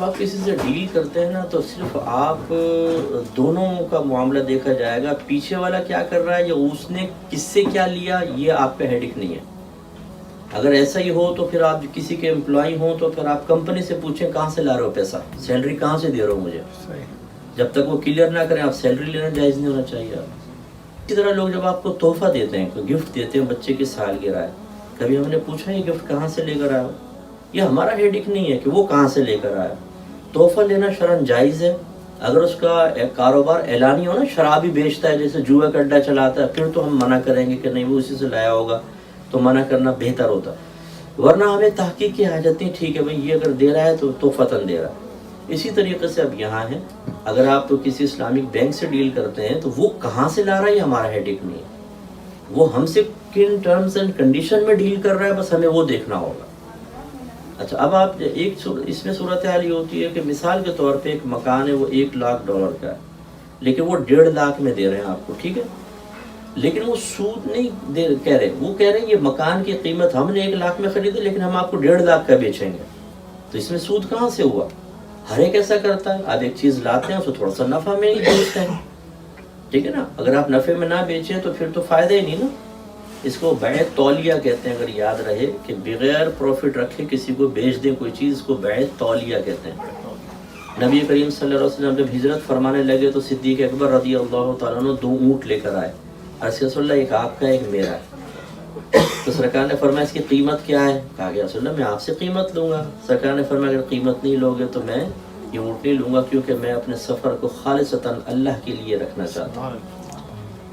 آپ کسی سے ڈیل کرتے ہیں نا تو صرف آپ دونوں کا معاملہ دیکھا جائے گا، پیچھے والا کیا کر رہا ہے یا اس نے کس سے کیا لیا، یہ آپ کا ہیڈک نہیں ہے۔ اگر ایسا ہی ہو تو پھر آپ کسی کے امپلائی ہوں تو پھر آپ کمپنی سے پوچھیں کہاں سے لا رہے ہو پیسہ، سیلری کہاں سے دے رہے ہو مجھے۔ جب تک وہ کلیئر نہ کریں آپ سیلری لینا جائز نہیں ہونا چاہیے۔ اسی طرح لوگ جب آپ کو تحفہ دیتے ہیں، کوئی گفٹ دیتے ہیں، بچے کی سالگرہ ہے، کبھی ہم نے پوچھا یہ گفٹ کہاں سے لے کر آیا ہو؟ یہ ہمارا ہیڈک نہیں ہے کہ وہ کہاں سے لے کر آیا۔ تحفہ لینا شرعاً جائز ہے۔ اگر اس کا کاروبار اعلانی ہو نا، شرابی بیچتا ہے، جیسے جوا کا اڈا چلاتا ہے، پھر تو ہم منع کریں گے کہ نہیں وہ اسی سے لایا ہوگا، تو منع کرنا بہتر ہوتا۔ ورنہ ہمیں تحقیق کی حاجت نہیں، ٹھیک ہے بھائی یہ اگر دے رہا ہے تو تحفتاً دے رہا ہے۔ اسی طریقے سے اب یہاں ہے، اگر آپ کسی اسلامک بینک سے ڈیل کرتے ہیں تو وہ کہاں سے لا رہا ہے یہ ہمارا ہیڈک نہیں ہے۔ وہ ہم سے کن ٹرمز اینڈ کنڈیشن میں ڈیل کر رہا ہے، بس ہمیں وہ دیکھنا ہوگا۔ اچھا، اب آپ ایک اس میں صورتحال یہ ہوتی ہے کہ مثال کے طور پہ ایک مکان ہے، وہ $1,00,000 کا ہے، لیکن وہ 1.5 لاکھ میں دے رہے ہیں آپ کو، ٹھیک ہے، لیکن وہ سود نہیں کہہ رہے، وہ کہہ رہے ہیں یہ مکان کی قیمت ہم نے 1 لاکھ میں خریدی لیکن ہم آپ کو 1.5 لاکھ کا بیچیں گے، تو اس میں سود کہاں سے ہوا؟ ہر ایک ایسا کرتا ہے، آپ ایک چیز لاتے ہیں اس کو تھوڑا سا نفع میں ہی بیچتے ہیں، ٹھیک ہے نا۔ اگر آپ نفع میں نہ بیچیں تو پھر تو فائدہ ہی نہیں نا۔ اس کو بیع تولیہ کہتے ہیں، اگر یاد رہے کہ بغیر پروفٹ رکھے کسی کو بیچ دیں کوئی چیز، اس کو بیع تولیہ کہتے ہیں۔ نبی کریم صلی اللہ علیہ وسلم جب ہجرت فرمانے لگے تو صدیق اکبر رضی اللہ تعالیٰ عنہ 2 اونٹ لے کر آئے، عرض رسول اللہ ایک آپ کا ایک میرا ہے۔ تو سرکار نے فرمایا اس کی قیمت کیا ہے؟ کہا کہ رسول اللہ میں آپ سے قیمت لوں گا۔ سرکار نے فرمایا اگر قیمت نہیں لوگے تو میں یہ اونٹ نہیں لوں گا، کیونکہ میں اپنے سفر کو خالصتاً اللہ کے لیے رکھنا چاہتا ہوں۔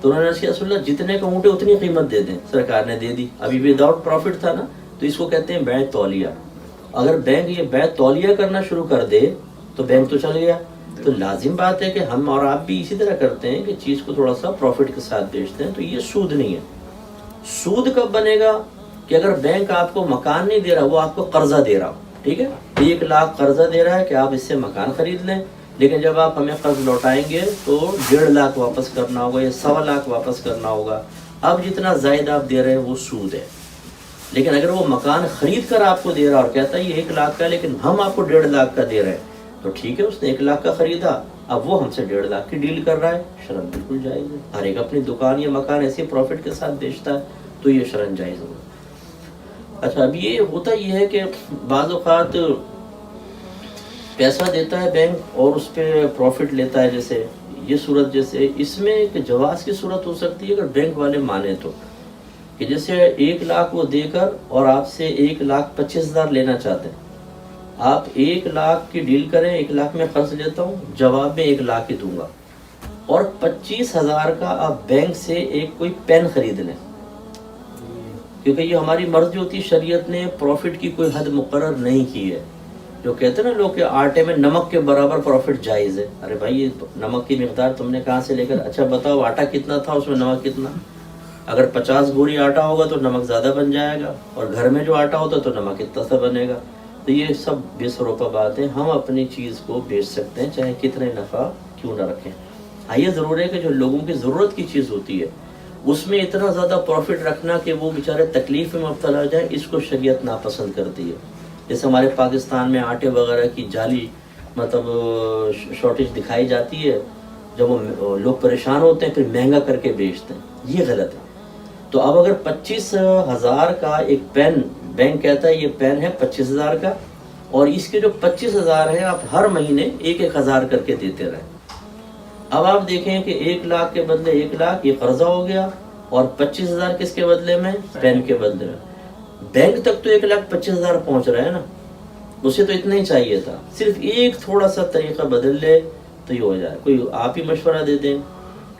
تو انہوں نے کہا رسول اللہ جتنے کا اونٹ ہے اتنی قیمت دے دیں۔ سرکار نے دے دی، ابھی وداؤٹ پروفٹ تھا نا، تو اس کو کہتے ہیں بیع تولیہ۔ اگر بینک یہ بیع تولیہ کرنا شروع کر دے تو بینک تو چل گیا۔ تو لازم بات ہے کہ ہم اور آپ بھی اسی طرح کرتے ہیں کہ چیز کو تھوڑا سا پروفٹ کے ساتھ بیچتے ہیں، تو یہ سود نہیں ہے۔ سود کب بنے گا کہ اگر بینک آپ کو مکان نہیں دے رہا، وہ آپ کو قرضہ دے رہا ہو، ٹھیک ہے، 1 لاکھ قرضہ دے رہا ہے کہ آپ اس سے مکان خرید لیں، لیکن جب آپ ہمیں قرض لوٹائیں گے تو 1.5 لاکھ واپس کرنا ہوگا یا 1.25 لاکھ واپس کرنا ہوگا۔ اب جتنا زائد آپ دے رہے ہیں وہ سود ہے۔ لیکن اگر وہ مکان خرید کر آپ کو دے رہا اور کہتا ہے یہ 1 لاکھ کا ہے لیکن ہم آپ کو 1.5 لاکھ کا دے رہے ہیں، تو ٹھیک ہے، اس نے 1 لاکھ کا خریدا، اب وہ ہم سے 1.5 لاکھ کی ڈیل کر رہا ہے، شرعاً بالکل جائز ہے۔ ہر ایک اپنی دکان یا مکان ایسے پروفٹ کے ساتھ بیچتا ہے تو یہ شرعاً جائز ہوگا۔ اچھا، اب یہ ہوتا یہ ہے کہ بعض اوقات پیسہ دیتا ہے بینک اور اس پہ پروفٹ لیتا ہے، جیسے یہ صورت، جیسے اس میں ایک جواز کی صورت ہو سکتی ہے اگر بینک والے مانے تو، کہ جیسے 1 لاکھ وہ دے کر اور آپ سے 1,25,000 لینا چاہتے ہیں، آپ 1 لاکھ کی ڈیل کریں، 1 لاکھ میں قرض لیتا ہوں، جواب میں 1 لاکھ ہی دوں گا، اور 25,000 کا آپ بینک سے ایک کوئی پین خرید لیں، کیونکہ یہ ہماری مرضی ہوتی ہے، شریعت نے پروفٹ کی کوئی حد مقرر نہیں کی ہے۔ جو کہتے ہیں نا لوگ کہ آٹے میں نمک کے برابر پروفٹ جائز ہے، ارے بھائی یہ نمک کی مقدار تم نے کہاں سے لے کر، اچھا بتاؤ آٹا کتنا تھا، اس میں نمک کتنا؟ اگر 50 بوری آٹا ہوگا تو نمک زیادہ بن جائے گا، اور گھر میں جو آٹا ہوتا تو نمک اتنا سا بنے گا۔ تو یہ سب بے سروپا بات ہے، ہم اپنی چیز کو بیچ سکتے ہیں چاہے کتنے نفع کیوں نہ رکھیں۔ ہاں یہ ضرور ہے کہ جو لوگوں کی ضرورت کی چیز ہوتی ہے اس میں اتنا زیادہ پروفٹ رکھنا کہ وہ بیچارے تکلیف میں مبتلا ہو جائیں، اس کو شریعت ناپسند کرتی ہے۔ جیسے ہمارے پاکستان میں آٹے وغیرہ کی جعلی شارٹیج دکھائی جاتی ہے، جب وہ لوگ پریشان ہوتے ہیں پھر مہنگا کر کے بیچتے ہیں، یہ غلط ہے۔ تو اب اگر 25,000 کا ایک پین، بینک کہتا ہے یہ پین ہے 25,000 کا، اور اس کے جو 25,000 ہیں آپ ہر مہینے 1,000 کر کے دیتے رہیں۔ اب آپ دیکھیں کہ 1 لاکھ کے بدلے 1 لاکھ یہ قرضہ ہو گیا، اور 25,000 کس کے بدلے میں؟ پین کے بدلے میں۔ بینک تک تو 1,25,000 پہنچ رہا ہے نا، اسے تو اتنا ہی چاہیے تھا، صرف ایک تھوڑا سا طریقہ بدل لے تو یہ ہو جائے۔ کوئی آپ ہی مشورہ دے دیں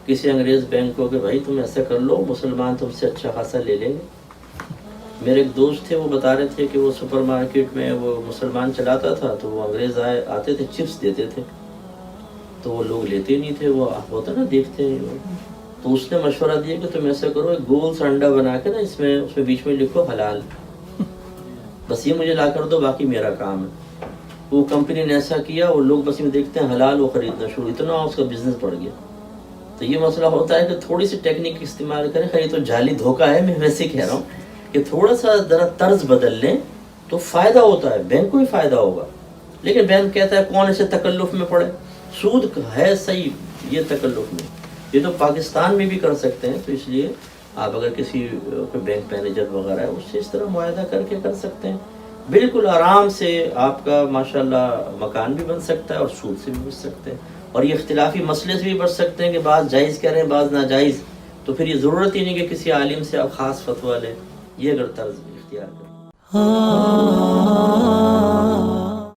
کسی انگریز بینک کو کہ بھائی تم ایسا کر لو، مسلمان تم سے اچھا خاصا لے لیں گے۔ میرے ایک دوست تھے، وہ بتا رہے تھے کہ وہ سپر مارکیٹ میں وہ مسلمان چلاتا تھا، تو وہ انگریز آتے تھے چپس دیتے تھے، تو وہ لوگ لیتے نہیں تھے، وہ ہوتا نا دیکھتے ہیں، تو اس نے مشورہ دیا کہ تم ایسا کرو، ایک گول سا انڈا بنا کے نا اس میں بیچ میں لکھو حلال، بس یہ مجھے لا کر دو، باقی میرا کام ہے۔ وہ کمپنی نے ایسا کیا، وہ لوگ بس میں دیکھتے ہیں حلال، وہ خریدنا شروع، اتنا اس کا بزنس بڑھ گیا۔ تو یہ مسئلہ ہوتا ہے کہ تھوڑی سی ٹیکنیک استعمال کریں، خیر یہ تو جعلی دھوکہ ہے، میں ویسے کہہ رہا ہوں کہ تھوڑا سا ذرا طرز بدل لیں تو فائدہ ہوتا ہے، بینک کو ہی فائدہ ہوگا۔ لیکن بینک کہتا ہے کون اسے تکلف میں پڑے. سود ہے صحیح, یہ تکلف میں, یہ تو پاکستان میں بھی کر سکتے ہیں. تو اس لیے آپ اگر کسی بینک مینیجر وغیرہ ہے اس سے اس طرح معاہدہ کر کے کر سکتے ہیں. بالکل آرام سے آپ کا ماشاءاللہ مکان بھی بن سکتا ہے اور سود سے بھی بچ سکتے ہیں, اور یہ اختلافی مسئلے سے بھی بچ سکتے ہیں کہ بعض جائز کہہ رہے ہیں بعض ناجائز. تو پھر یہ ضرورت ہی نہیں کہ کسی عالم سے آپ خاص فتویٰ لیں, یہ اگر طرز اختیار کریں.